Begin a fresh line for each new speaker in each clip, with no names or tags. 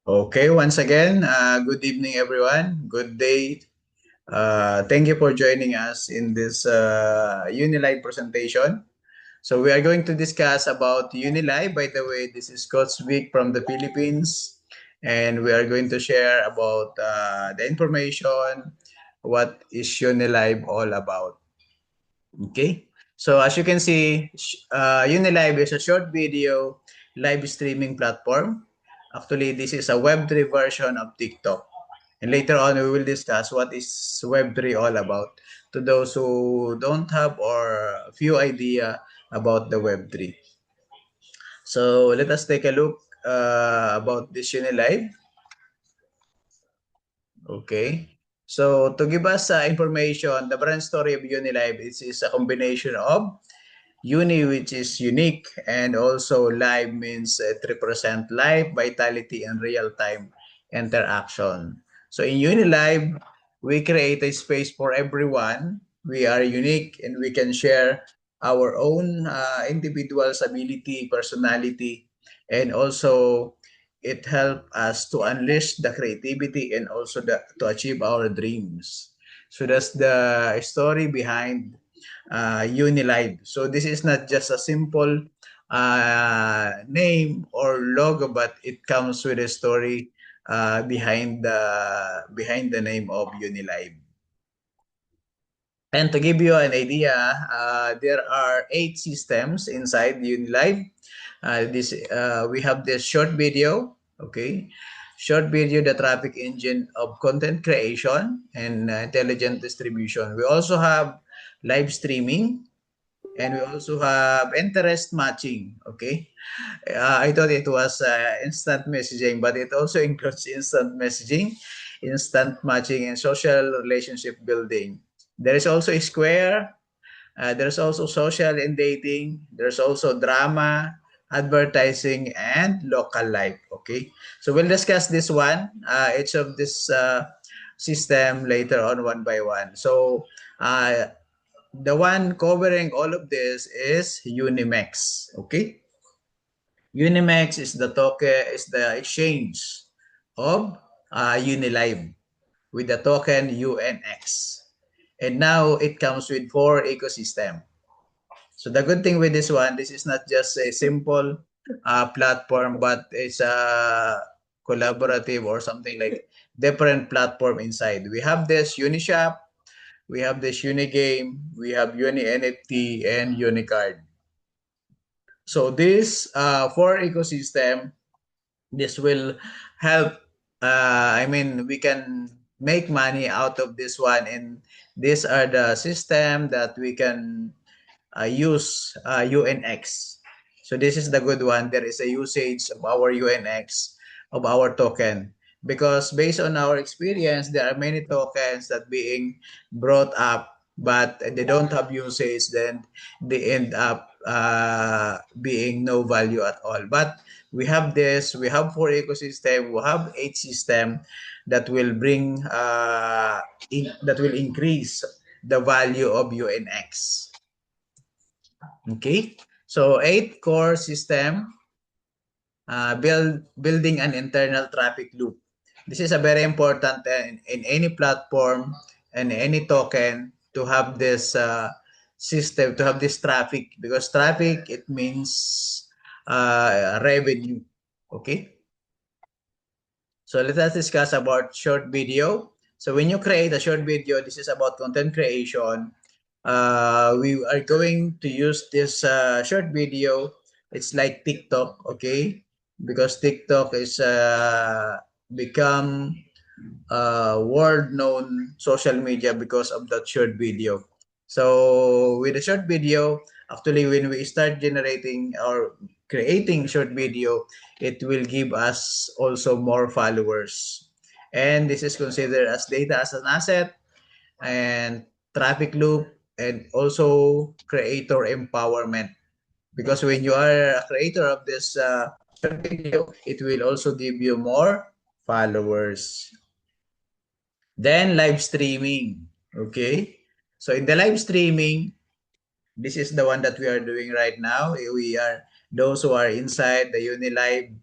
Okay, once again, good evening, everyone. Good day. Thank you for joining us in this Unilive presentation. So we are going to discuss about Unilive. By the way, this is Coach Vic from the Philippines, and we are going to share about the information, what is Unilive all about. Okay. So as you can see, Unilive is a short video live streaming platform. Actually, this is a Web3 version of TikTok. And later on, we will discuss what is Web3 all about to those who don't have or few idea about the Web3. So let us take a look about this Unilive. Okay. So to give us information, the brand story of Unilive is a combination of Uni, which is unique, and also live means it represent life, vitality, and real-time interaction. So in UniLive, we create a space for everyone. We are unique and we can share our own individual's ability, personality, and also it helps us to unleash the creativity and also to achieve our dreams. So that's the story behind Unilive. So this is not just a simple name or logo, but it comes with a story behind the name of Unilive. And to give you an idea, there are 8 systems inside Unilive. This we have this short video, okay, short video, the traffic engine of content creation and intelligent distribution. We also have live streaming, and we also have interest matching. Okay, I thought it was instant messaging, but it also includes instant messaging, instant matching, and social relationship building. There is also Square. There's also social and dating. There's also drama, advertising, and local life. Okay, so we'll discuss this one, each of this system later on one by one. So the one covering all of this is Unimex. Okay, Unimex is the token, is the exchange of Unilive with the token UNX. And now it comes with 4 ecosystem. So the good thing with this one, this is not just a simple platform, but it's a collaborative or something like different platform inside. We have this Unishop, we have this Unigame, we have Uni NFT, and Unicard. So this 4 ecosystem, this will help. I mean, we can make money out of this one, and these are the system that we can use UNX. So this is the good one. There is a usage of our UNX of our token, because based on our experience, there are many tokens that being brought up, but they don't have usage. Then they end up being no value at all. But we have this. We have 4 ecosystem. We have 8 system that will bring that will increase the value of UNX. Okay, so 8 core system, building an internal traffic loop. This is a very important in any platform and any token to have this system, to have this traffic, because traffic, it means revenue. Okay, so let us discuss about short video. So when you create a short video, this is about content creation. We are going to use this short video. It's like TikTok, okay? Because TikTok is become world-known social media because of that short video. So with the short video, actually, when we start generating or creating short video, it will give us also more followers. And this is considered as data as an asset, and traffic loop, and also creator empowerment. Because when you are a creator of this short video, it will also give you more followers. Then live streaming. Okay. So in the live streaming, this is the one that we are doing right now. We are those who are inside the Unilive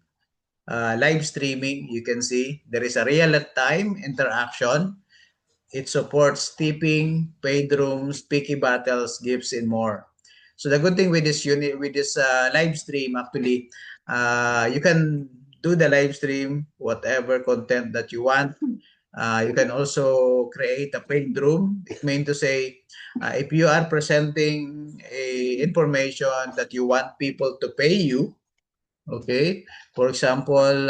live streaming. You can see there is a real-time interaction. It supports tipping, paid rooms, picky battles, gifts, and more. So the good thing with this unit, with this live stream, actually, you can do the live stream, whatever content that you want. You can also create a paid room. It means to say, if you are presenting a information that you want people to pay you, okay. For example,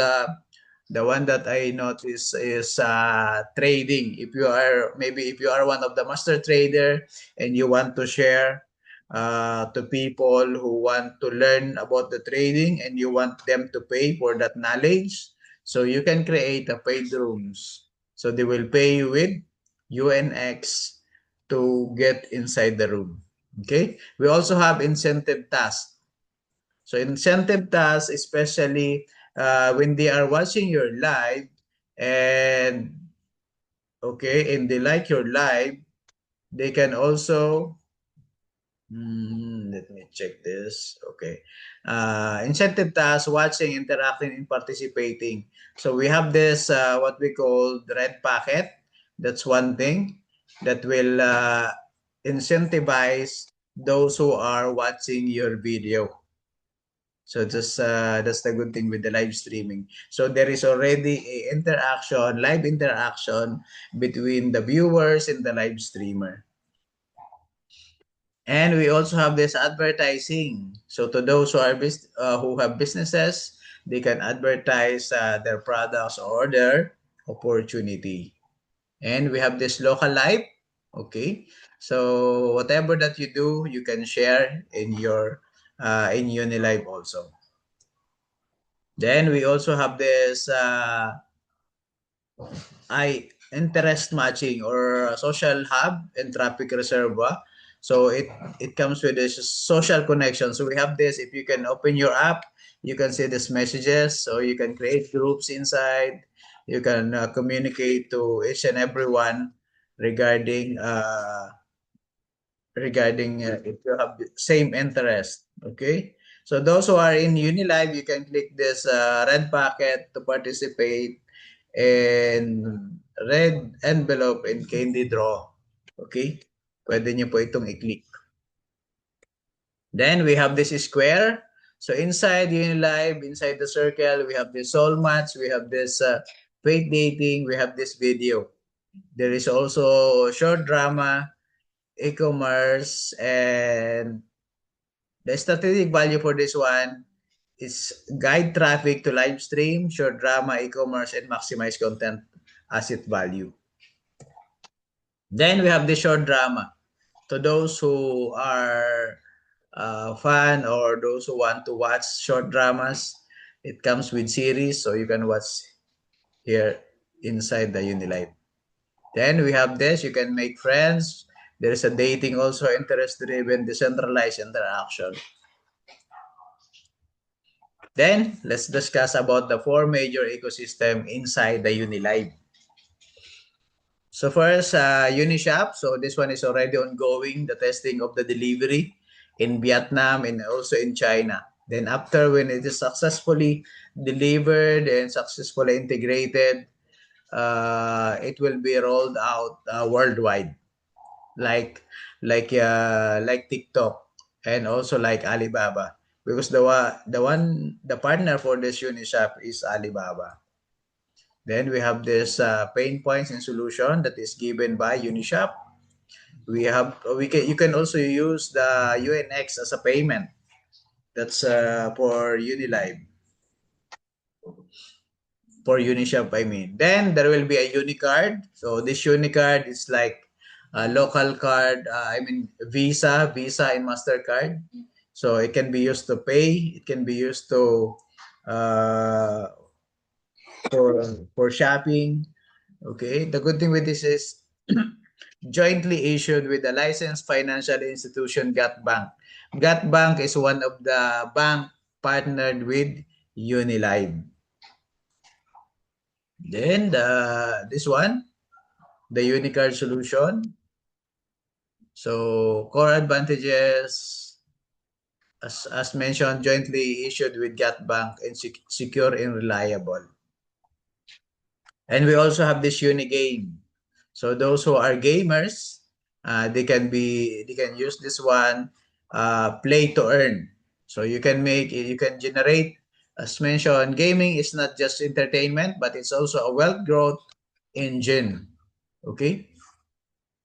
the one that I notice is trading. If you are one of the master trader and you want to share to people who want to learn about the trading and you want them to pay for that knowledge, so you can create a paid rooms. So they will pay you with UNX to get inside the room. Okay. We also have incentive tasks. So incentive tasks, especially when they are watching your live and okay, and they like your live, they can also let me check this. Okay. Incentive tasks, watching, interacting, and participating. So we have this what we call the red packet. That's one thing that will incentivize those who are watching your video. So just that's the good thing with the live streaming. So there is already a interaction, live interaction between the viewers and the live streamer. And we also have this advertising. So to those who have businesses, they can advertise their products or their opportunity. And we have this local live. Okay, so whatever that you do, you can share in your in Unilive also. Then we also have this interest matching or social hub and traffic reservoir. So it comes with this social connection. So we have this. If you can open your app, you can see these messages. So you can create groups inside. You can communicate to each and everyone regarding if you have the same interest. Okay. So those who are in Unilive, you can click this red packet to participate in red envelope and candy draw. Okay? Pwede niyo po itong i-click. Then we have this square. So inside Unilive, inside the circle, we have this soul match, we have this fake dating, we have this video. There is also short drama, e-commerce, and the strategic value for this one is guide traffic to live stream, short drama, e-commerce, and maximize content asset value. Then we have the short drama. To those who are fan or those who want to watch short dramas, it comes with series, so you can watch here inside the Unilive. Then we have this, you can make friends. There is a dating also, interest-driven, decentralized interaction. Then, let's discuss about the four major ecosystem inside the Unilive. So first, Unishop. So this one is already ongoing, the testing of the delivery in Vietnam and also in China. Then after when it is successfully delivered and successfully integrated, it will be rolled out worldwide, like like TikTok and also like Alibaba, because the partner for this Unishop is Alibaba. Then we have this pain points and solution that is given by Unishop. You can also use the UNX as a payment. That's for Unilive. For Unishop, I mean. Then there will be a Unicard. So this Unicard is like a local card. Visa and Mastercard. So it can be used to pay. It can be used to uh, for shopping. Okay. The good thing with this is jointly issued with the licensed financial institution GATBank. GATBank is one of the bank partnered with Unilive. Then this one, the Unicard solution. So core advantages, as mentioned, jointly issued with GAT Bank and secure and reliable. And we also have this Unigame. So those who are gamers, they can use this one, play to earn. So you can generate, as mentioned, gaming is not just entertainment, but it's also a wealth growth engine. Okay,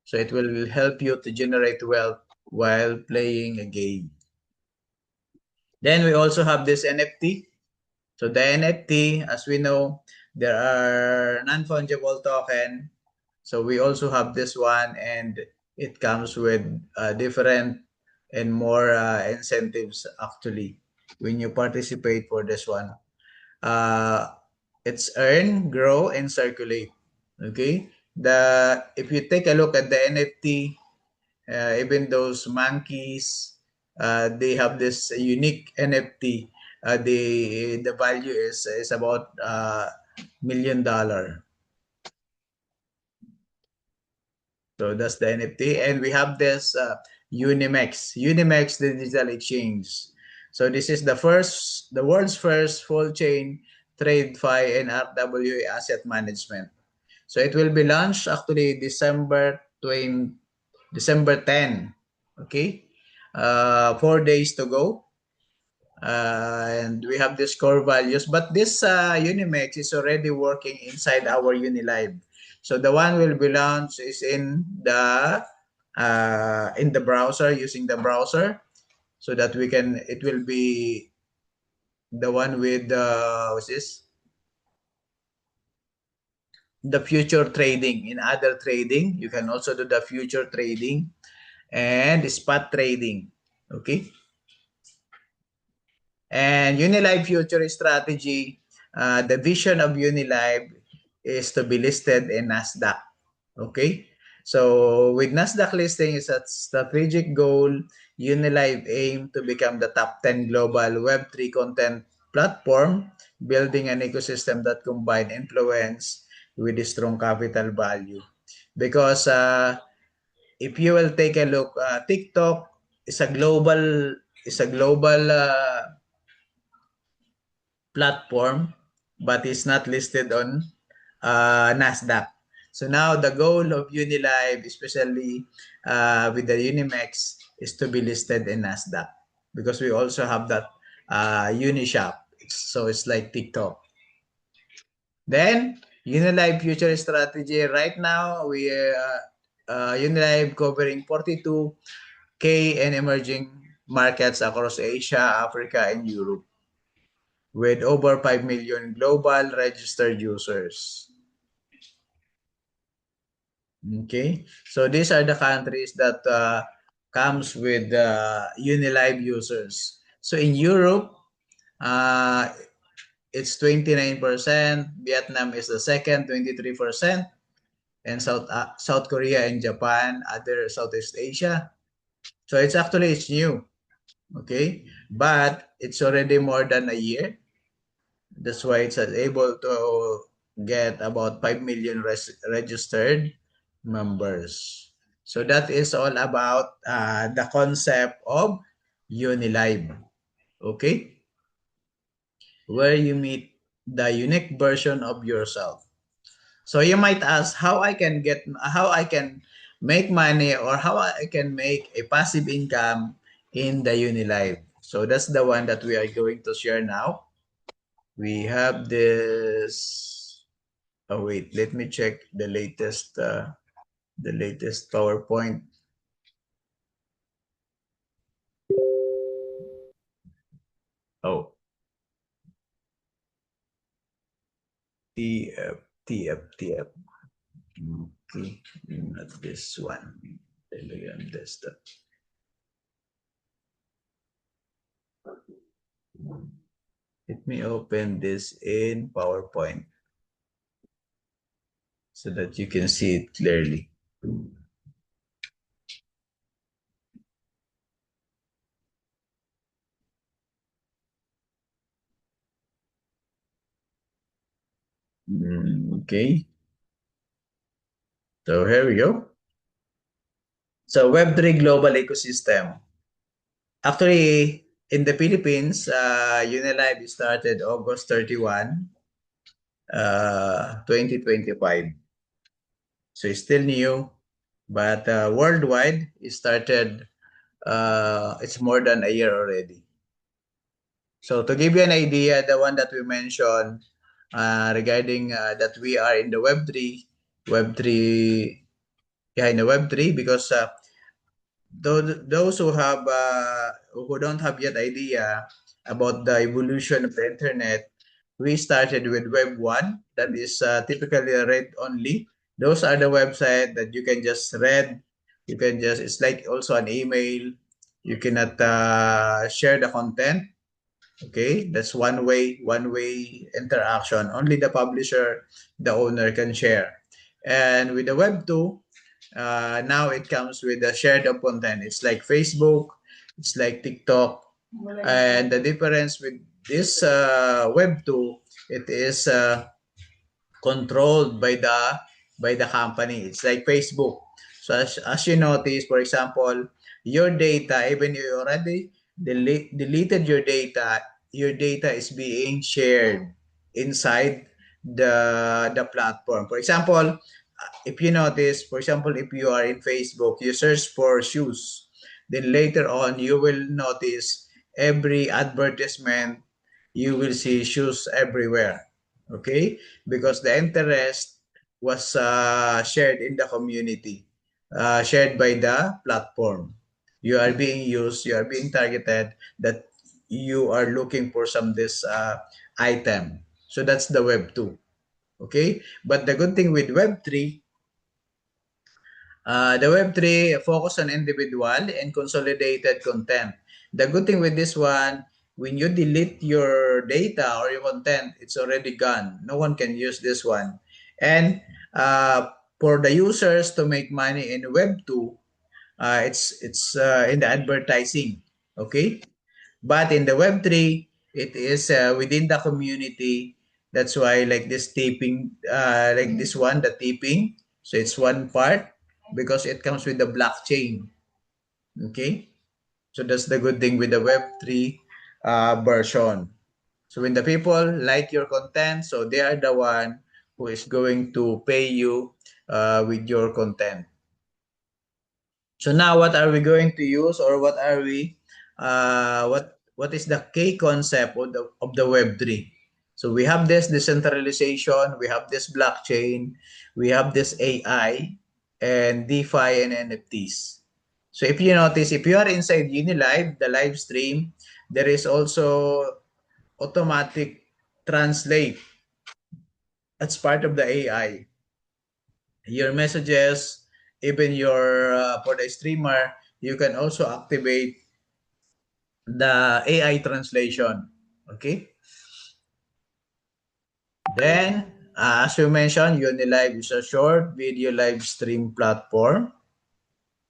so it will help you to generate wealth while playing a game. Then we also have this NFT. So the NFT, as we know, there are non-fungible token. So we also have this one, and it comes with different and more incentives actually when you participate for this one. Uh, it's earn, grow, and circulate. Okay. The If you take a look at the NFT, even those monkeys, they have this unique NFT. The value is about $1 million. So that's the NFT, and we have this Unimex, Unimex the digital exchange. So this is the world's first full chain TradeFi and RWA asset management. So it will be launched actually December 10. Okay, 4 days to go. And we have these core values, but this Unimex is already working inside our Unilive. So the one will be launched is in the browser, using the browser, so that we can it will be the one with what's this, the future trading. In other trading, you can also do the future trading and spot trading. Okay. And Unilive Future Strategy, the vision of Unilive is to be listed in NASDAQ. Okay? So with NASDAQ listing is a strategic goal. Unilive aim to become the top 10 global Web3 content platform, building an ecosystem that combine influence with a strong capital value. Because if you will take a look, TikTok is a global platform, but it's not listed on NASDAQ. So now the goal of Unilive, especially with the Unimex, is to be listed in NASDAQ, because we also have that Unishop. So it's like TikTok. Then Unilive future strategy. Right now, we Unilive covering 42K and emerging markets across Asia, Africa, and Europe, with over 5 million global registered users. Okay, so these are the countries that comes with Unilive users. So in Europe, uh, it's 29%. Vietnam is the second, 23%. And South Korea and Japan, other Southeast Asia. So it's new. Okay, but it's already more than a year. That's why it's able to get about 5 million registered members. So that is all about the concept of Unilive. Okay? Where you meet the unique version of yourself. So you might ask how I can make money, or how I can make a passive income in the Unilive. So that's the one that we are going to share now. We have this. Oh wait, let me check the latest PowerPoint. Oh, TF. Okay, not this one. Telegram desktop. Let me open this in PowerPoint so that you can see it clearly. Okay, so here we go. So Web3 global ecosystem. Actually, in the Philippines, Unilive started August 31, 2025. So it's still new, but worldwide, it started, it's more than a year already. So to give you an idea, the one that we mentioned regarding that we are in the Web3, yeah, in the Web3, because those who don't have yet idea about the evolution of the internet, we started with Web 1, that is typically read only. Those are the website that you can just read. You can just, it's like also an email. You cannot share the content. Okay, that's one way interaction. Only the publisher, the owner can share. And with the Web 2, now it comes with the shared of content. It's like Facebook, it's like TikTok. And the difference with this Web 2, it is controlled by the company. It's like Facebook. So as you notice, for example, your data, even if you already deleted your data is being shared inside the platform. For example, if you notice, for example, if you are in Facebook, you search for shoes, then later on you will notice every advertisement, you will see shoes everywhere. Okay, because the interest was shared in the community, shared by the platform. You are being used, you are being targeted, that you are looking for some this item. So that's the Web 2. Okay, but the good thing with Web 3, the Web3 focus on individual and consolidated content. The good thing with this one, when you delete your data or your content, it's already gone. No one can use this one. And for the users to make money in Web2, it's in the advertising. Okay? But in the Web3, it is within the community. That's why like this taping, like this one, the taping. So it's one part because it comes with the blockchain. Okay? So that's the good thing with the Web3 version. So when the people like your content, so they are the one who is going to pay you with your content. So now what are we going to use, or what are we what is the key concept of the Web3? So we have this decentralization, we have this blockchain, we have this AI and DeFi and NFTs. So if you notice, if you are inside Unilive, the live stream, there is also automatic translate. That's part of the AI. Your messages, even your for the streamer, you can also activate the AI translation. Okay. Then, as you mentioned, Unilive is a short video live stream platform.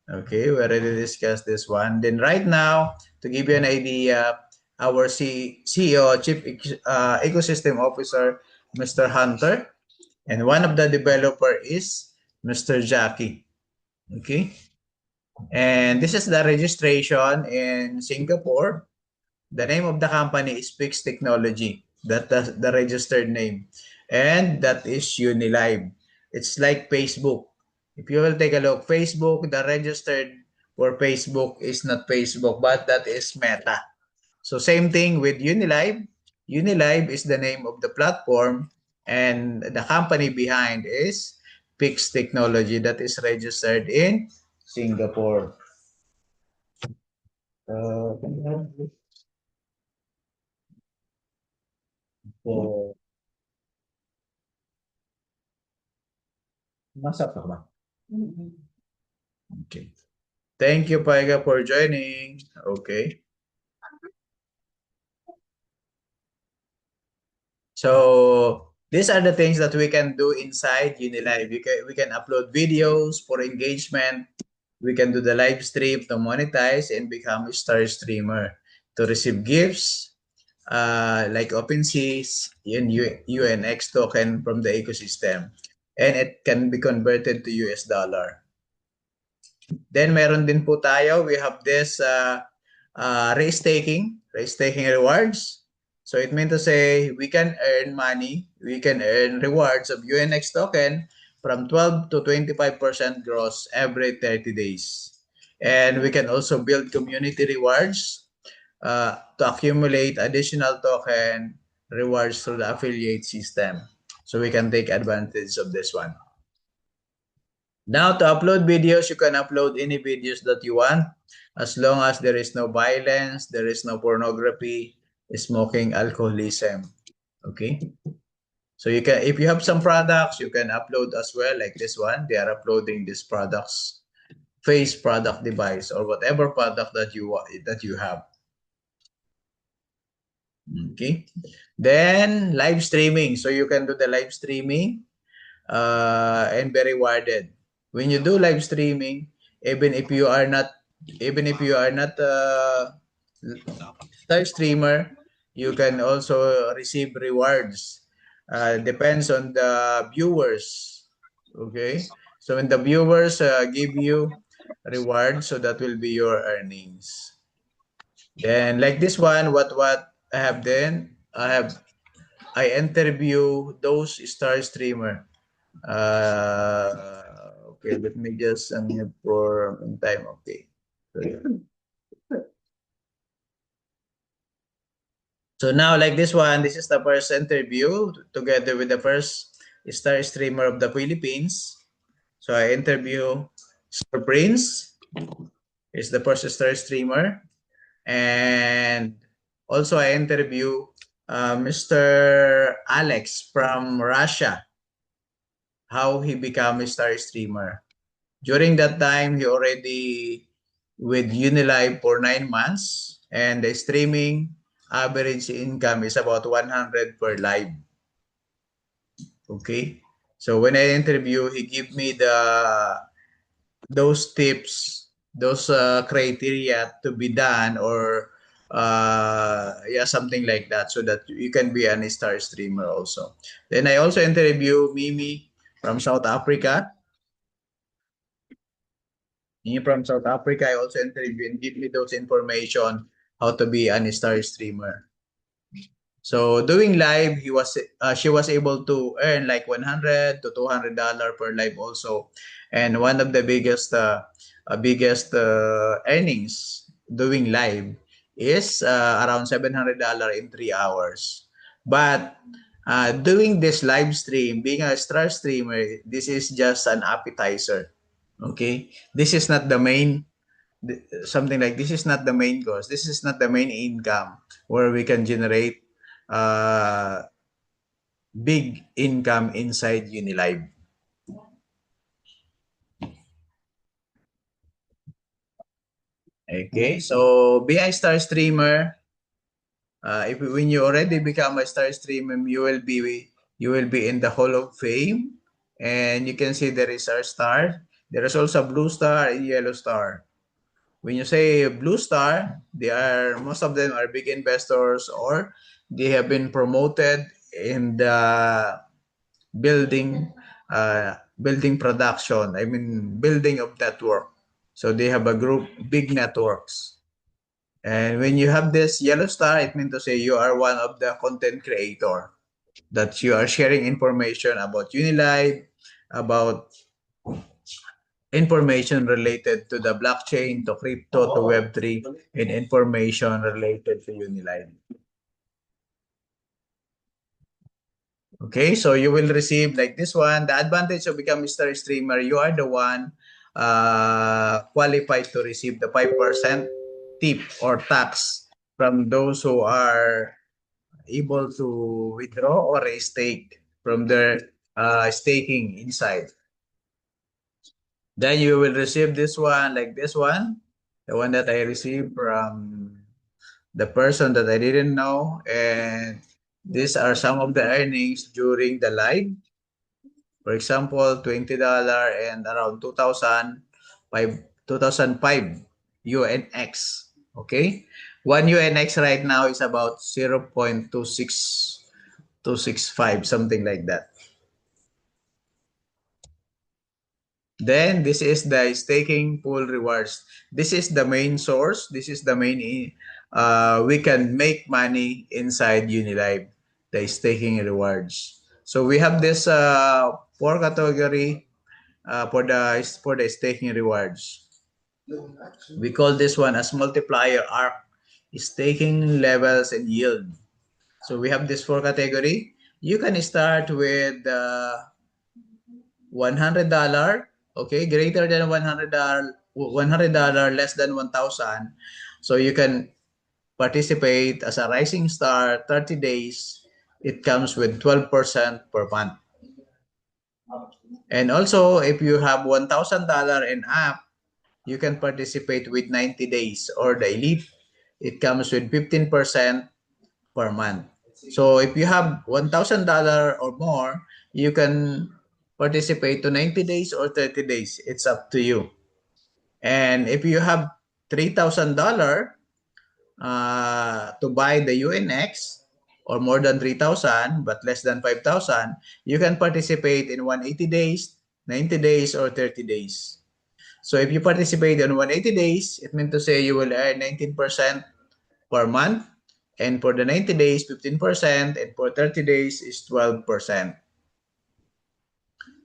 Okay, we already discussed this one. Then right now, to give you an idea, our CEO, Chief Ecosystem Officer, Mr. Hunter, and one of the developer is Mr. Jackie. Okay. And this is the registration in Singapore. The name of the company is Pix Technology. That's the registered name. And that is Unilive. It's like Facebook. If you will take a look, Facebook, the registered for Facebook is not Facebook, but that is Meta. So same thing with Unilive. Unilive is the name of the platform, and the company behind is Pix Technology that is registered in Singapore. Can you have this for nasa pa ba? Okay. Thank you, Paiga, for joining. Okay. So these are the things that we can do inside Unilive. We can upload videos for engagement. We can do the live stream to monetize and become a star streamer to receive gifts like OpenSeas and UNX token from the ecosystem. And it can be converted to US dollar. Then meron din po tayo, we have this race taking rewards. So it means to say we can earn money, we can earn rewards of UNX token from 12 to 25% gross every 30 days. And we can also build community rewards to accumulate additional token rewards through the affiliate system. So we can take advantage of this one. Now to upload videos, you can upload any videos that you want as long as there is no violence, there is no pornography, smoking, alcoholism. Okay? So you can, if you have some products, you can upload as well, like this one. They are uploading these products, face product device or whatever product that you have. Okay. Then live streaming. So you can do the live streaming and be rewarded. When you do live streaming, even if you are not star streamer, you can also receive rewards. Depends on the viewers. Okay. So when the viewers give you reward, so that will be your earnings. Then like this one, what I have then, I interview those star streamer. Okay, let me just unmute for time. Okay. So now like this one, this is the first interview together with the first star streamer of the Philippines. So I interview Sir Prince, is the first star streamer. And also I interview Mr. Alex from Russia, how he became a star streamer. During that time, he already with Unilive for 9 months, and the streaming average income is about 100 per live. Okay, so when I interview, he give me those tips, those criteria to be done, or yeah, something like that, so that you can be an star streamer also. Then I also interview Mimi from South Africa. From South Africa, I also interview and give me those information how to be an star streamer. So doing live, she was able to earn like $100 to $200 per live also, and one of the biggest earnings doing live is around $700 in 3 hours. But doing this live stream, being a star streamer, this is just an appetizer. Okay, this is not the main something like this is not the main cost. This is not the main income where we can generate uh, big income inside Unilive. Okay, so be a star streamer. If when you already become a star streamer, you will be in the Hall of Fame, and you can see there is a star. There is also a blue star and yellow star. When you say blue star, most of them are big investors, or they have been promoted in the building building production. I mean building of network. So they have a group, big networks. And when you have this yellow star, it means to say you are one of the content creator, that you are sharing information about Unilive, about information related to the blockchain, to crypto, to Web3, and information related to Unilive. Okay, so you will receive like this one. The advantage of becoming star streamer, you are the one qualified to receive the 5% tip or tax from those who are able to withdraw or stake from their staking inside. Then you will receive this one, like this one, the one that I received from the person that I didn't know. And these are some of the earnings during the live. For example, $20 and around 2005 UNX. Okay? One UNX right now is about 0.26265, something like that. Then this is the staking pool rewards. This is the main source. This is the main we can make money inside Unilive, the staking rewards. So we have this four category for the staking rewards. We call this one as multiplier arc, staking levels and yield. So we have this four category. You can start with $100, okay, greater than $100, less than 1,000. So you can participate as a rising star 30 days. It comes with 12% per month. And also, if you have $1,000 and up, you can participate with 90 days or the elite. It comes with 15% per month. So if you have $1,000 or more, you can participate to 90 days or 30 days. It's up to you. And if you have $3,000 to buy the UNX or more than 3,000 but less than 5,000, you can participate in 180 days, 90 days, or 30 days. So if you participate in 180 days, it means to say you will earn 19% per month. And for the 90 days, 15%. And for 30 days is 12%.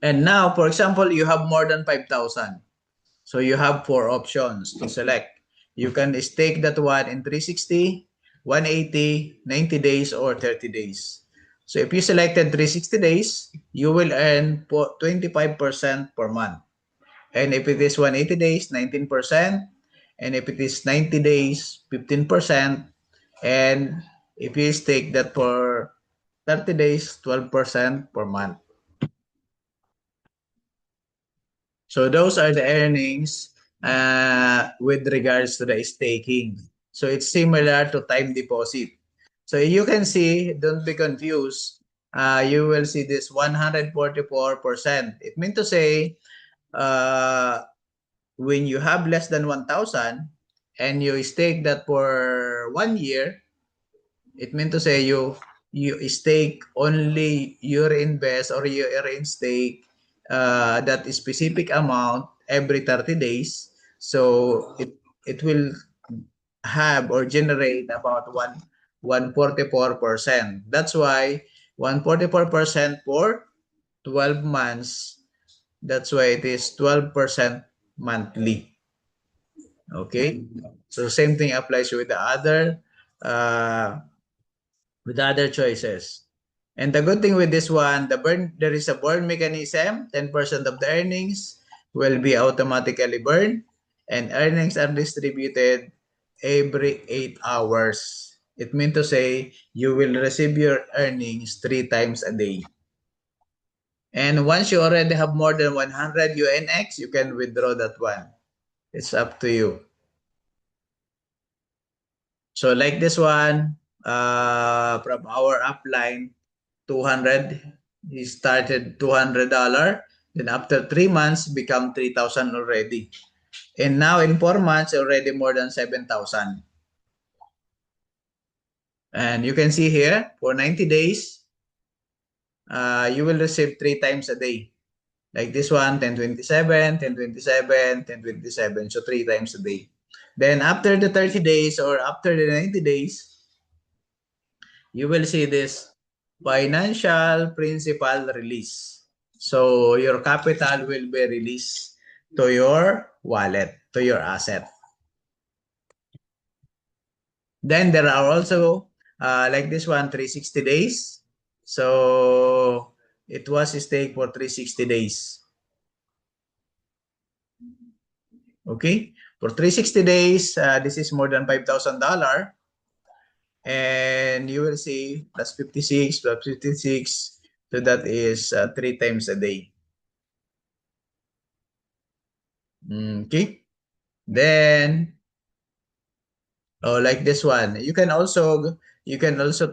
And now, for example, you have more than 5,000. So you have four options to select. You can stake that one in 360, 180, 90 days, or 30 days. So if you selected 360 days, you will earn 25% per month. And if it is 180 days, 19%. And if it is 90 days, 15%. And if you stake that for 30 days, 12% per month. So those are the earnings with regards to the staking. So it's similar to time deposit. So you can see, don't be confused. You will see this 144%. It means to say, when you have less than 1,000 and you stake that for 1 year, it means to say you stake only your invest or you stake that specific amount every 30 days. So it will have or generate about 144%. That's why 144% for 12 months. That's why it is 12% monthly. Okay? So same thing applies uh, with the other choices. And the good thing with this one, there is a burn mechanism. 10% of the earnings will be automatically burned, and earnings are distributed every 8 hours. It means to say you will receive your earnings 3 times a day. And once you already have more than 100 UNX, you can withdraw that one. It's up to you. So like this one, from our upline, 200, he started $200. Then after 3 months, become 3,000 already. And now in 4 months, already more than 7,000. And you can see here, for 90 days, you will receive 3 times a day. Like this one, 1027, 1027, 1027. So 3 times a day. Then after the 30 days or after the 90 days, you will see this financial principal release. So your capital will be released to your wallet, to your asset. Then there are also like this one, 360 days. So it was stake for 360 days. Okay, for 360 days, this is more than $5,000. And you will see plus 56 plus 56. So that is 3 times a day. Okay. Then, oh, like this one, you can also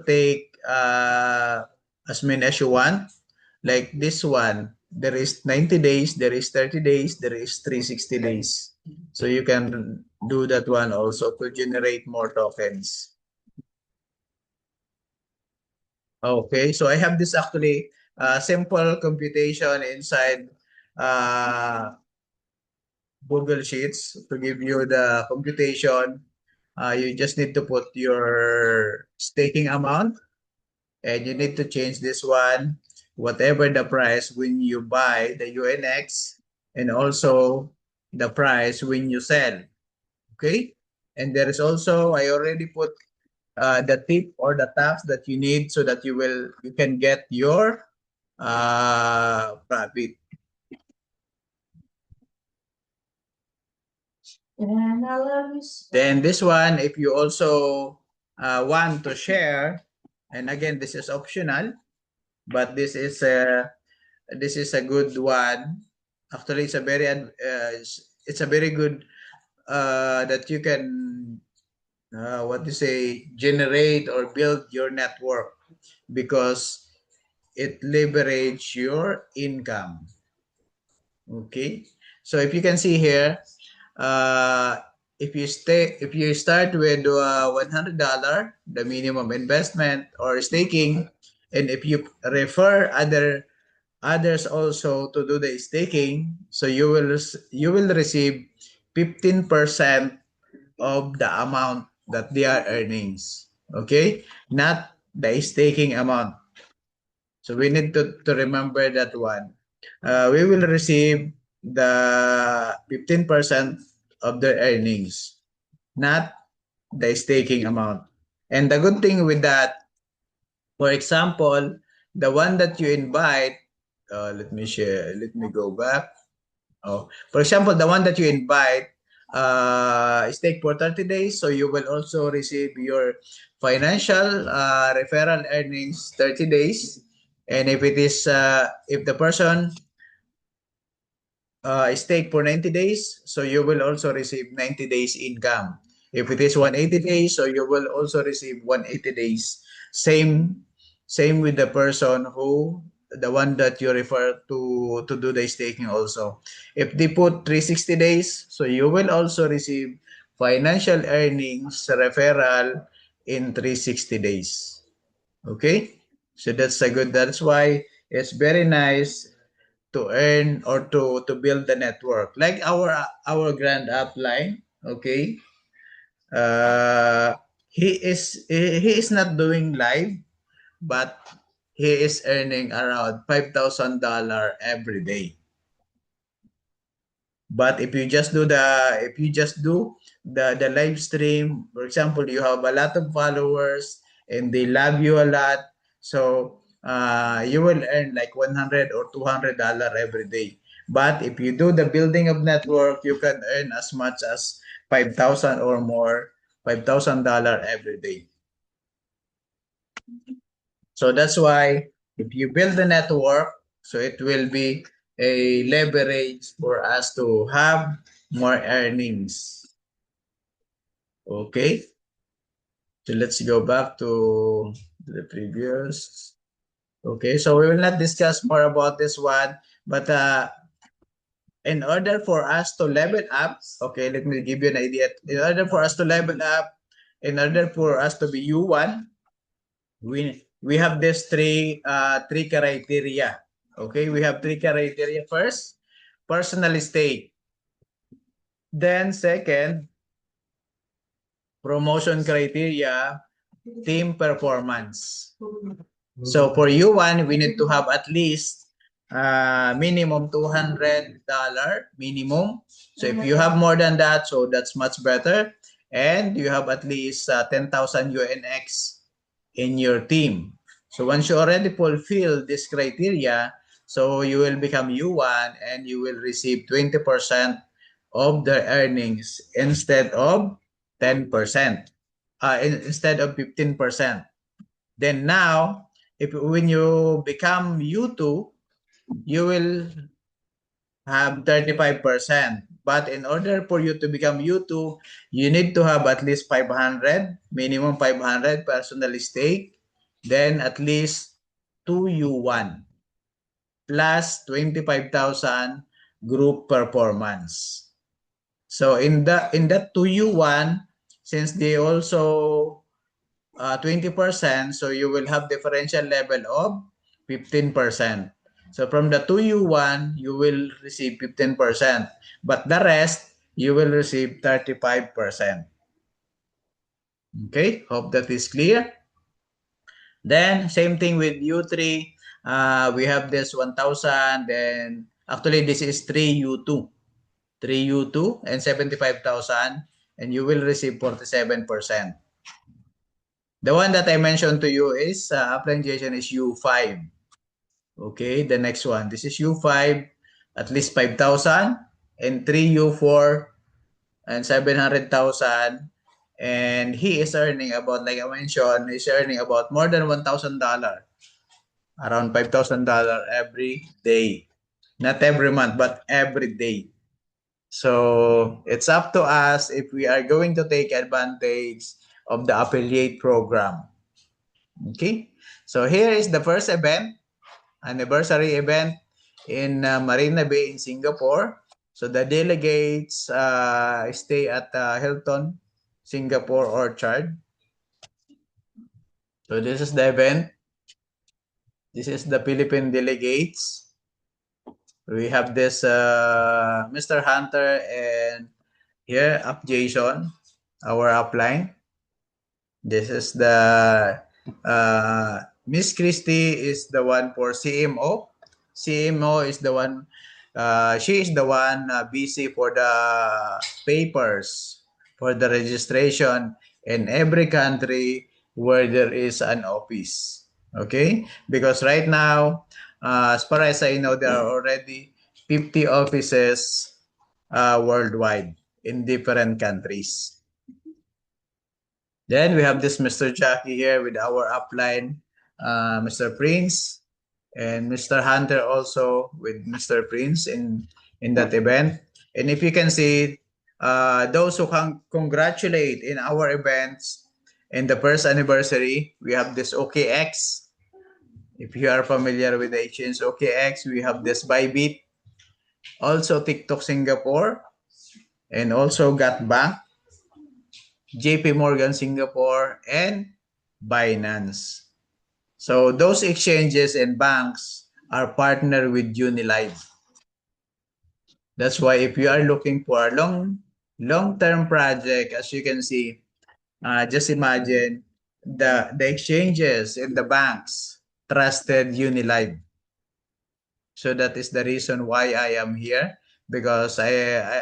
take as many as you want. Like this one, there is 90 days, there is 30 days, there is 360 days. So you can do that one also to generate more tokens. Okay, so I have this actually simple computation inside Google Sheets to give you the computation. You just need to put your staking amount, and you need to change this one, whatever the price when you buy the UNX, and also the price when you sell. Okay? And there is also, I already put the tip or the tax that you need so that you can get your profit. Then this one, if you also want to share, and again, this is optional, but this is a good one. Actually, it's a very good that you can what you say, generate or build your network, because it leverage your income. Okay, so if you can see here, uh, if you start with $100, the minimum investment or staking, and if you refer others also to do the staking, so you will receive 15% of the amount that they are earnings. Okay, not the staking amount. So we need to remember that one. We will receive the 15% of their earnings, not the staking amount. And the good thing with that, for example, the one that you invite, let me share, let me go back. Oh, for example, the one that you invite, stake for 30 days, so you will also receive your financial referral earnings 30 days. And if it is, if the person stake for 90 days, so you will also receive 90 days income. If it is 180 days, so you will also receive 180 days. Same with the person who, the one that you refer to do the staking also. If they put 360 days, so you will also receive financial earnings referral in 360 days. Okay? So that's why it's very nice to earn or to build the network, like our grand upline. Okay, he is not doing live, but he is earning around $5,000 every day. But if you just do the live stream, for example, you have a lot of followers and they love you a lot, so you will earn like 100 or $200 every day. But if you do the building of network, you can earn as much as 5,000 or more, $5,000 every day. So that's why if you build the network, so it will be a leverage for us to have more earnings. Okay, so let's go back to the previous. Okay, so we will not discuss more about this one, but in order for us to level up, okay, let me give you an idea. In order for us to level up, in order for us to be U1, we have this three criteria. Okay, we have three criteria. First, personal state. Then second, promotion criteria, team performance. So for U1, we need to have at least minimum $200 minimum. So if you have more than that, so that's much better. And you have at least 10,000 UNX in your team. So once you already fulfill this criteria, so you will become U1 and you will receive 20% of the earnings instead of 10%, instead of 15%. Then now, if when you become U2, you will have 35%. But in order for you to become U2, you need to have at least 500, minimum 500 personal stake, then at least 2 U1 plus 25,000 group performance. So in that 2 U1, since they also 20%, so you will have differential level of 15%. So from the 2U1, you will receive 15%, but the rest, you will receive 35%. Okay, hope that is clear. Then, same thing with U3. We have this 1,000, then actually this is 3U2. 3U2 and 75,000, and you will receive 47%. The one that I mentioned to you is application is U5. Okay, the next one. This is U5, at least 5,000, and 3U4 and 700,000. And he is earning about, like I mentioned, he's earning about more than $1,000, around $5,000 every day. Not every month, but every day. So it's up to us if we are going to take advantage of the affiliate program. Okay, so here is the first event, anniversary event in Marina Bay in Singapore. So the delegates stay at Hilton Singapore Orchard. So this is the event. This is the Philippine delegates. We have this Mr. Hunter and here up Jason, our upline. This is the Miss Christie is the one for CMO. CMO is the one. She is the one busy for the papers for the registration in every country where there is an office. Okay, because right now, as far as I know, there are already 50 offices worldwide in different countries. Then we have this Mr. Jackie here with our upline, Mr. Prince, and Mr. Hunter also with Mr. Prince in that event. And if you can see, those who can congratulate in our events in the first anniversary, we have this OKX. If you are familiar with the exchange OKX, we have this Bybit, also TikTok Singapore, and also GatBank, JP Morgan Singapore, and Binance. So those exchanges and banks are partnered with Unilive. That's why if you are looking for a long-term project, as you can see, just imagine the exchanges and the banks trusted Unilive. So that is the reason why I am here, because I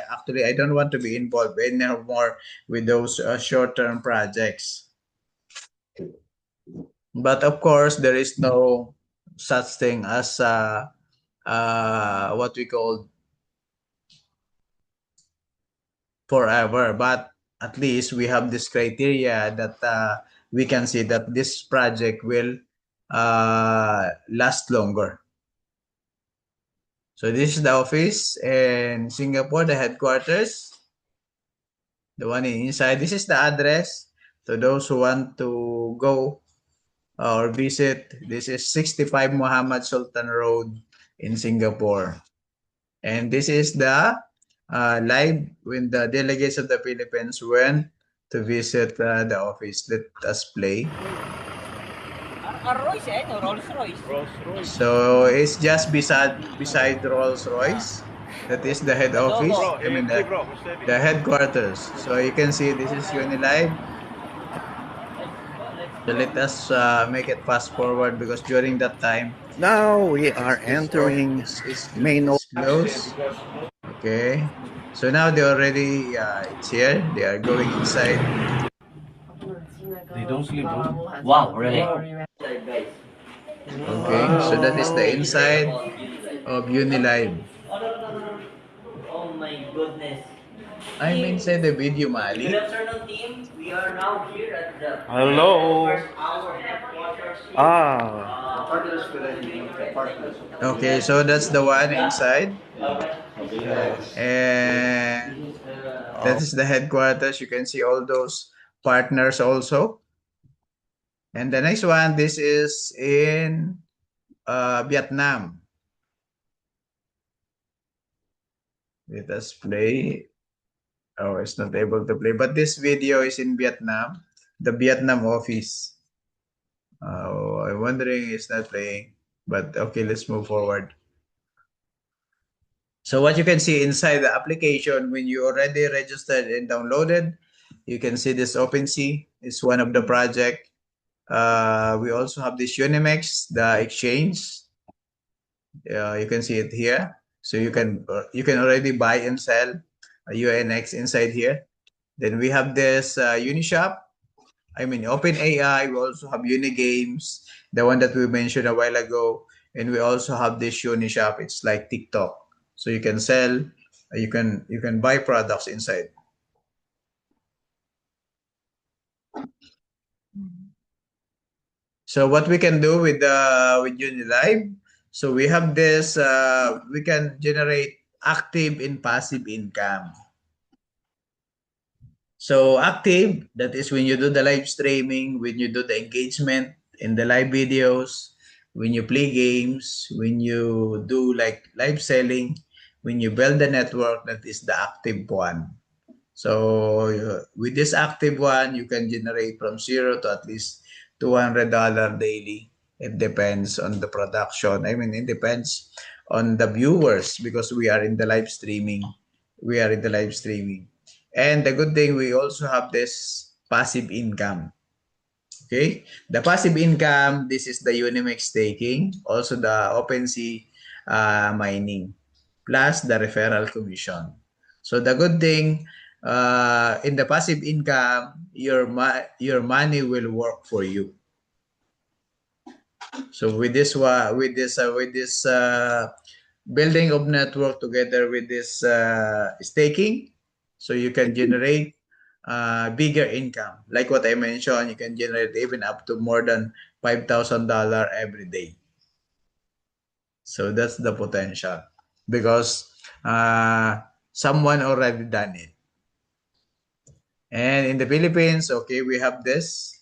actually I don't want to be involved anymore with those short-term projects. But of course, there is no such thing as what we call forever. But at least we have this criteria that we can see that this project will last longer. So this is the office in Singapore, the headquarters. The one inside. This is the address to those who want to go or visit. This is 65 Muhammad Sultan Road in Singapore. And this is the live when the delegates of the Philippines went to visit the office. Let us play.
Rolls-Royce.
So it's just beside Rolls-Royce. That is the head office. I mean the headquarters. So you can see this is Unilive. So let us make it fast forward because during that time
Now we are entering main
it's close. Okay. So now they already it's here. They are going inside.
They don't sleep, bro.
Wow, really?
Okay. So that is the inside of Unilive.
Oh my goodness.
I'm inside the video, Mali.
Good afternoon, team. We are now here at the
Hello.
our headquarters.
Okay, so that's the one inside. And that is the headquarters. You can see all those partners also. And the next one, this is in Vietnam. Let us play. Oh, it's not able to play. But this video is in Vietnam, the Vietnam office. Oh, I'm wondering it's not playing. But okay, let's move forward. So what you can see inside the application when you already registered and downloaded, you can see this OpenSea is one of the project. We also have this Unimex, the exchange. You can see it here. So you can already buy and sell a UNX inside here. Then we have this Unishop. I mean, OpenAI. We also have Unigames, the one that we mentioned a while ago, and we also have this Unishop. It's like TikTok, so you can sell, you can buy products inside. So what we can do with Unilive? So we have this. We can generate active and passive income. So active, that is when you do the live streaming, when you do the engagement in the live videos, when you play games, when you do like live selling, when you build the network, that is the active one. So with this active one, you can generate from zero to at least $200 daily. It depends on the production. I mean, it depends on the viewers because we are in the live streaming. We are in the live streaming. And the good thing, we also have this passive income. Okay, the passive income, this is the Unimex staking, also the OpenSea mining, plus the referral commission. So the good thing, in the passive income, your money will work for you. So with this building of network together with this staking, so you can generate bigger income. Like what I mentioned, you can generate even up to more than $5,000 every day. So that's the potential because someone already done it. And in the Philippines, okay, we have this.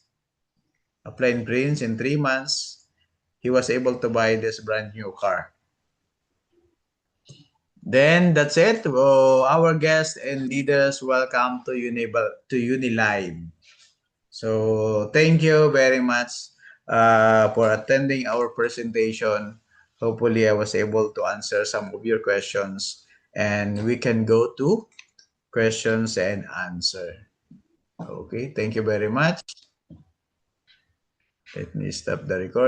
A plain prince in 3 months, he was able to buy this brand new car. Then that's it. Our guests and leaders, welcome to Unilive. So thank you very much for attending our presentation. Hopefully, I was able to answer some of your questions, and we can go to questions and answer. Okay, thank you very much. Let me stop the recording.